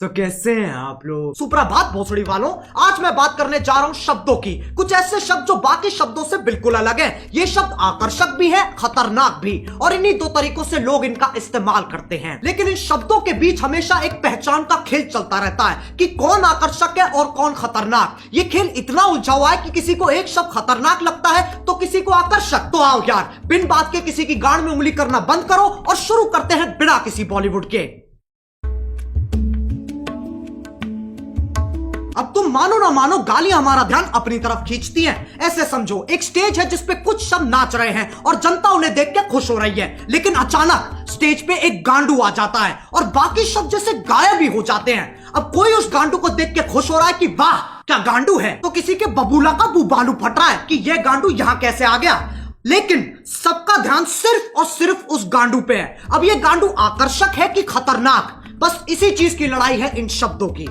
तो कैसे हैं आप लोग? सुप्रभात भोसड़ी वालों, आज मैं बात करने जा रहा हूं शब्दों की। कुछ ऐसे शब्द जो बाकी शब्दों से बिल्कुल अलग हैं। ये शब्द आकर्षक भी है, खतरनाक भी, और इन्हीं दो तरीकों से लोग इनका इस्तेमाल करते हैं। लेकिन इन शब्दों के बीच हमेशा एक पहचान का खेल चलता रहता है कि कौन आकर्षक है और कौन खतरनाक। ये खेल इतना उलझा हुआ है कि किसी को एक शब्द खतरनाक लगता है तो किसी को आकर्षक। तो आओ यार, बिन बात के किसी की गांड में उंगली करना बंद करो और शुरू करते हैं बिना किसी बॉलीवुड के। अब तुम मानो ना मानो, गालियां हमारा ध्यान अपनी तरफ खींचती हैं। ऐसे समझो, एक स्टेज है जिसपे कुछ शब्द नाच रहे हैं और जनता उन्हें देख के खुश हो रही है, लेकिन अचानक स्टेज पे एक गांडू आ जाता है और बाकी शब्द जैसे गायब ही हो जाते हैं। अब कोई उस गांडू को देख के खुश हो रहा है कि वाह क्या गांडू है, तो किसी के बबूला का बुबालू फट रहा है कि यह गांडू यहां कैसे आ गया। लेकिन सबका ध्यान सिर्फ और सिर्फ उस गांडू पे है। अब यह गांडू आकर्षक है कि खतरनाक, बस इसी चीज की लड़ाई है इन शब्दों की।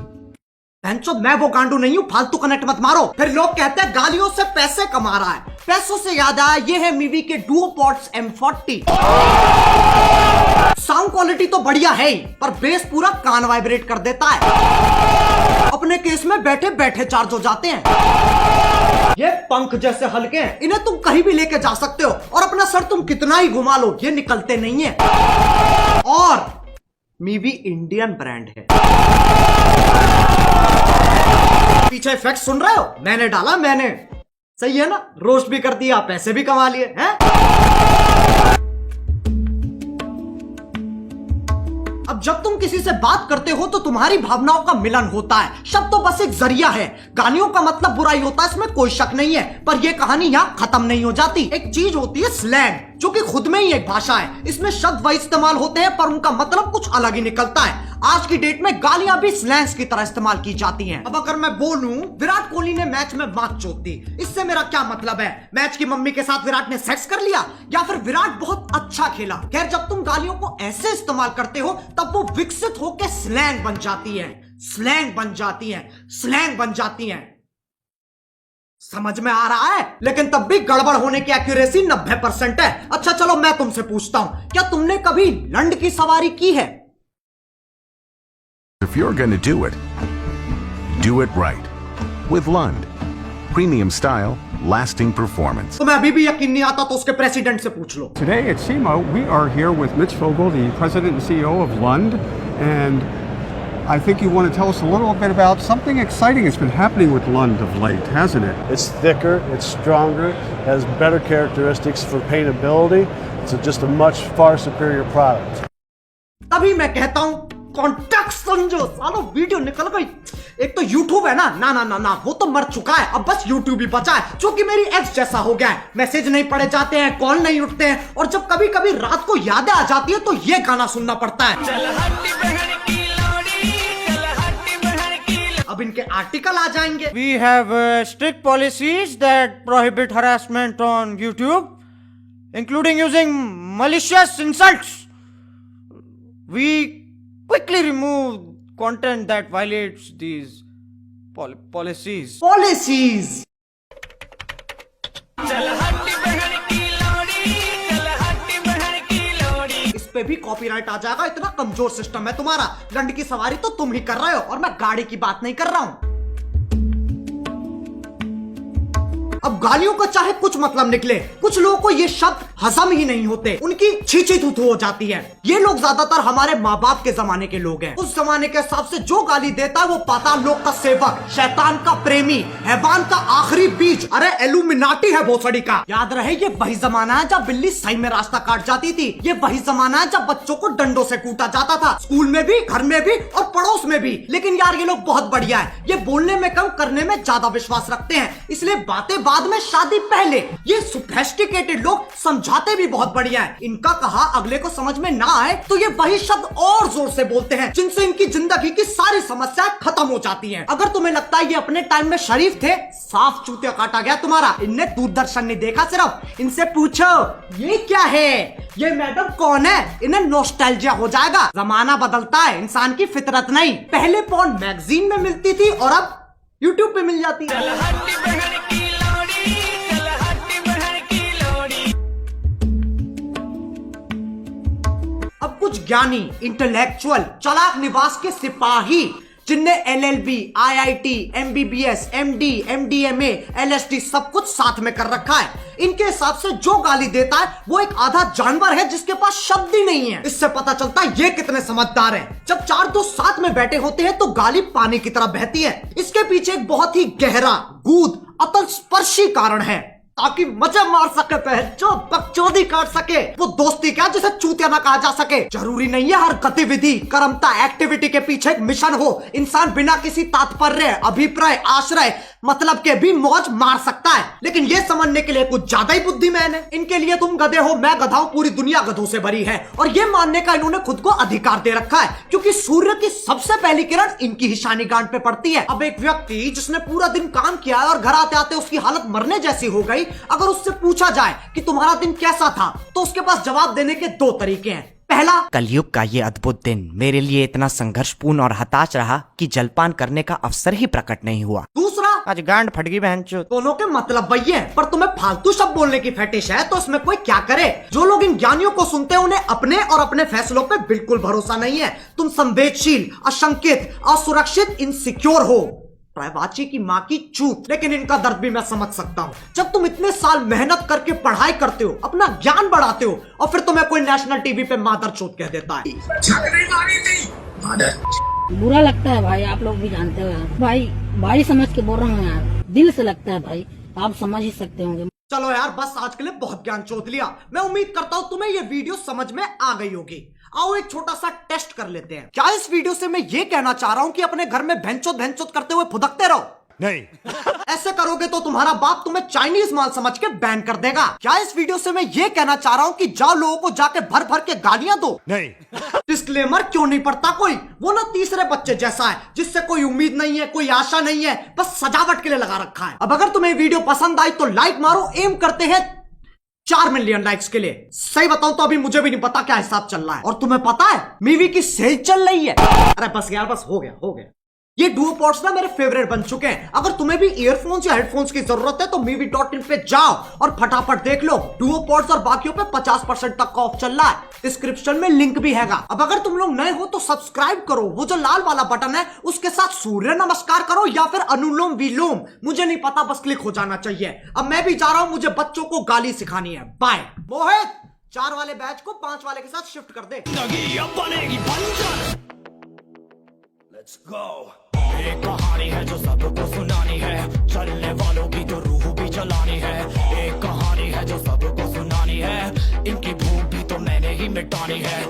मैं वो गांडू नहीं हूं, फालतू कनेक्ट मत मारो। फिर लोग कहते हैं गालियों से पैसे कमा रहा है। पैसों से याद आया, ये है मीवी के डुओपॉड्स M40। साउंड क्वालिटी तो बढ़िया है ही, पर बेस पूरा कान वाइब्रेट कर देता है। अपने केस में बैठे बैठे चार्ज हो जाते हैं। ये पंख जैसे हल्के हैं, इन्हें तुम कहीं भी लेके जा सकते हो और अपना सर तुम कितना ही घुमा लो ये निकलते नहीं है। और मीवी इंडियन ब्रांड है। पीछे इफेक्ट सुन रहे हो? मैंने डाला, मैंने। सही है ना? रोस्ट भी कर दिया, पैसे भी कमा लिए हैं। अब जब तुम किसी से बात करते हो तो तुम्हारी भावनाओं का मिलन होता है। शब्द तो बस एक जरिया है। गालियों का मतलब बुराई होता है, इसमें कोई शक नहीं है, पर यह कहानी यहां खत्म नहीं हो जाती। एक चीज होती है स्लैंग, जो कि खुद में ही एक भाषा है। इसमें शब्द वही इस्तेमाल होते हैं पर उनका मतलब कुछ अलग ही निकलता है। आज की डेट में गालियां भी स्लैंग्स की तरह इस्तेमाल की जाती हैं। अब अगर मैं बोलूं विराट कोहली ने मैच में मात चोक दी, इससे मेरा क्या मतलब है? मैच की मम्मी के साथ विराट ने सेक्स कर लिया, या फिर विराट बहुत अच्छा खेला? खैर, जब तुम गालियों को ऐसे इस्तेमाल करते हो तब वो विकसित होकर स्लैंग बन जाती है, स्लैंग बन जाती है, स्लैंग बन जाती है। समझ में आ रहा है? लेकिन तब भी गड़बड़ होने की एक्यूरेसी 90% है। अच्छा चलो, मैं तुमसे पूछता हूं, क्या तुमने कभी लंड की सवारी की है? If you're going to do it right. With Lund. Premium style, lasting performance. तो मैं अभी भी यकीन नहीं आता तो उसके प्रेसिडेंट से पूछ लो। Today at SEMA, we are here with Mitch Vogel, the president and CEO of Lund, and I think you want to tell us a little bit about something exciting that's been happening with Lund of late, hasn't it? It's thicker, it's stronger, has better characteristics for paintability. It's just a much far superior product. तभी मैं कहता हूं context समझो। सालो video निकल गई। एक तो YouTube है ना, ना ना ना ना, वो तो मर चुका है। अब बस YouTube ही बचा है, जो कि मेरी एक्स जैसा हो गया है। मैसेज नहीं पढ़े जाते हैं, कॉल नहीं उठते हैं, और जब कभी कभी रात को यादें आ जाती है तो ये गाना सुनना पड़ता है। अब इनके आर्टिकल आ जाएंगे। We have strict policies that prohibit harassment on YouTube, including using malicious insults. We quickly remove content that violates these policies. Policies. इस पे भी कॉपीराइट आ जाएगा, इतना कमजोर सिस्टम है तुम्हारा। लंड की सवारी तो तुम ही कर रहे हो और मैं गाड़ी की बात नहीं कर रहा हूं। अब गालियों का चाहे कुछ मतलब निकले, कुछ लोगों को ये शब्द हजम ही नहीं होते, उनकी छीछी थूथू हो जाती है। ये लोग ज्यादातर हमारे माँ बाप के जमाने के लोग हैं। उस जमाने के हिसाब से जो गाली देता है वो पाताल लोक का सेवक, शैतान का प्रेमी, हैवान का आखिरी बीज, अरे एलुमिनाटी है भोसड़ी का। याद रहे, ये वही जमाना है जब बिल्ली सही में रास्ता काट जाती थी। ये वही जमाना है जब बच्चों को डंडों से कूटा जाता था, स्कूल में भी, घर में भी और पड़ोस में भी। लेकिन यार ये लोग बहुत बढ़िया है, ये बोलने में कम करने में ज्यादा विश्वास रखते हैं, इसलिए बातें बाद में शादी पहले। ये सोफिस्टिकेटेड लोग समझाते भी बहुत बढ़िया है। इनका कहा अगले को समझ में ना आए तो ये वही शब्द और जोर से बोलते हैं जिनसे इनकी जिंदगी की सारी समस्याएं खत्म हो जाती हैं। अगर तुम्हें लगता है ये अपने टाइम में शरीफ थे, साफ चूतिया काटा गया तुम्हारा। इनने दूरदर्शन नहीं देखा सिर्फ। इनसे पूछो ये क्या है, ये मैडम कौन है, इन्हें नॉस्टैल्जिया हो जाएगा। जमाना बदलता है, इंसान की फितरत नहीं। पहले पॉर्न मैगजीन में मिलती थी और अब यूट्यूब पे मिल जाती है। अब कुछ ज्ञानी, इंटेलेक्चुअल, चालाक निवास के सिपाही जिनने LLB, IIT, MBBS, MD, MDMA, LSD सब कुछ साथ में कर रखा है, इनके हिसाब से जो गाली देता है वो एक आधा जानवर है जिसके पास शब्द ही नहीं है। इससे पता चलता है ये कितने समझदार हैं। जब चार दोस्त साथ में बैठे होते हैं तो गाली पानी की तरह बहती है। इसके पीछे एक बहुत ही गहरा, गूढ़, अतल स्पर्शी कारण है, ताकि मजे मार सके, जो बकचोदी काट सके। वो दोस्ती क्या जिसे चूतिया ना कहा जा सके। जरूरी नहीं है हर गतिविधि, कर्मता, एक्टिविटी के पीछे एक मिशन हो। इंसान बिना किसी तात्पर्य, अभिप्राय, आश्रय, मतलब के भी मौज मार सकता है, लेकिन ये समझने के लिए कुछ ज्यादा ही बुद्धिमान है। इनके लिए तुम गधे हो, मैं गधा हूं, पूरी दुनिया गधों से भरी है। और ये मानने का इन्होंने खुद को अधिकार दे रखा है, क्योंकि सूर्य की सबसे पहली किरण इनकी ही शानी गांठ पे पड़ती है। अब एक व्यक्ति जिसने पूरा दिन काम किया है और घर आते आते उसकी हालत मरने जैसी हो गई, अगर उससे पूछा जाए कि तुम्हारा दिन कैसा था, तो उसके पास जवाब देने के दो तरीके हैं। पहला, कलयुग का ये अद्भुत दिन मेरे लिए इतना संघर्षपूर्ण और हताश रहा कि जलपान करने का अवसर ही प्रकट नहीं हुआ। दूसरा, आज गांड फट गई बहनचोद। दोनों के मतलब वही है, पर तुम्हें फालतू शब्द बोलने की फेटिश है तो इसमें कोई क्या करे। जो लोग इन ज्ञानियों को सुनते हैं उन्हें अपने और अपने फैसलों पे बिल्कुल भरोसा नहीं है। तुम संवेदनशील, अशंकित, असुरक्षित, इनसिक्योर हो। प्रायवाची की माँ की चूत। लेकिन इनका दर्द भी मैं समझ सकता हूँ। जब तुम इतने साल मेहनत करके पढ़ाई करते हो, अपना ज्ञान बढ़ाते हो, और फिर तुम्हें कोई नेशनल टीवी पे मादर चोत कह देता है। बुरा लगता है भाई, आप लोग भी जानते हो यार। भाई समझ के बोल रहा हूँ यार, दिल से लगता है भाई, आप समझ ही सकते होंगे। चलो यार, बस आज के लिए बहुत ज्ञान चोत लिया। मैं उम्मीद करता हूँ तुम्हें ये वीडियो समझ में आ गई होगी। आओ एक छोटा सा टेस्ट कर लेते हैं। क्या इस वीडियो से मैं ये कहना चाह रहा हूँ कि अपने घर में भैंचोद करते हुए फुदकते रहो? नहीं। ऐसे करोगे तो तुम्हारा बाप तुम्हें चाइनीज माल समझ के बैन कर देगा। क्या इस वीडियो से मैं ये कहना चाह रहा हूँ कि जाओ लोगों को जाके भर भर के गालियां दो? नहीं। डिस्क्लेमर क्यों नहीं पढ़ता कोई? वो ना तीसरे बच्चे जैसा है, जिससे कोई उम्मीद नहीं है, कोई आशा नहीं है, बस सजावट के लिए लगा रखा है। अब अगर तुम्हें वीडियो पसंद आई तो लाइक मारो। एम करते हैं 4 मिलियन लाइक्स के लिए। सही बताऊं तो अभी मुझे भी नहीं पता क्या हिसाब चल रहा है। और तुम्हें पता है मीवी की सेल चल रही है। अरे बस यार, बस हो गया। ये डुओ पॉड्स ना मेरे फेवरेट बन चुके हैं। अगर तुम्हें भी ईयरफोन्स या हेडफोन्स की जरूरत है तो movie.in पे जाओ और फटाफट देख लो। डुओ पॉड्स और बाकियों पे 50% तक का ऑफ चल रहा है। डिस्क्रिप्शन में लिंक भी हैगा। अब अगर तुम लोग नए हो तो सब्सक्राइब करो, वो जो लाल वाला बटन है उसके साथ सूर्य नमस्कार करो या फिर अनुलोम विलोम, मुझे नहीं पता, बस क्लिक हो जाना चाहिए। अब मैं भी जा रहा हूं, मुझे बच्चों को गाली सिखानी है। बाय। मोहित, 4 वाले बैच को 5 वाले के साथ शिफ्ट कर दे। Let's go. एक कहानी है जो सबको सुनानी है, चलने वालों की तो रूह भी जलानी है। एक कहानी है जो सबको सुनानी है, इनकी भूख भी तो मैंने ही मिटानी है।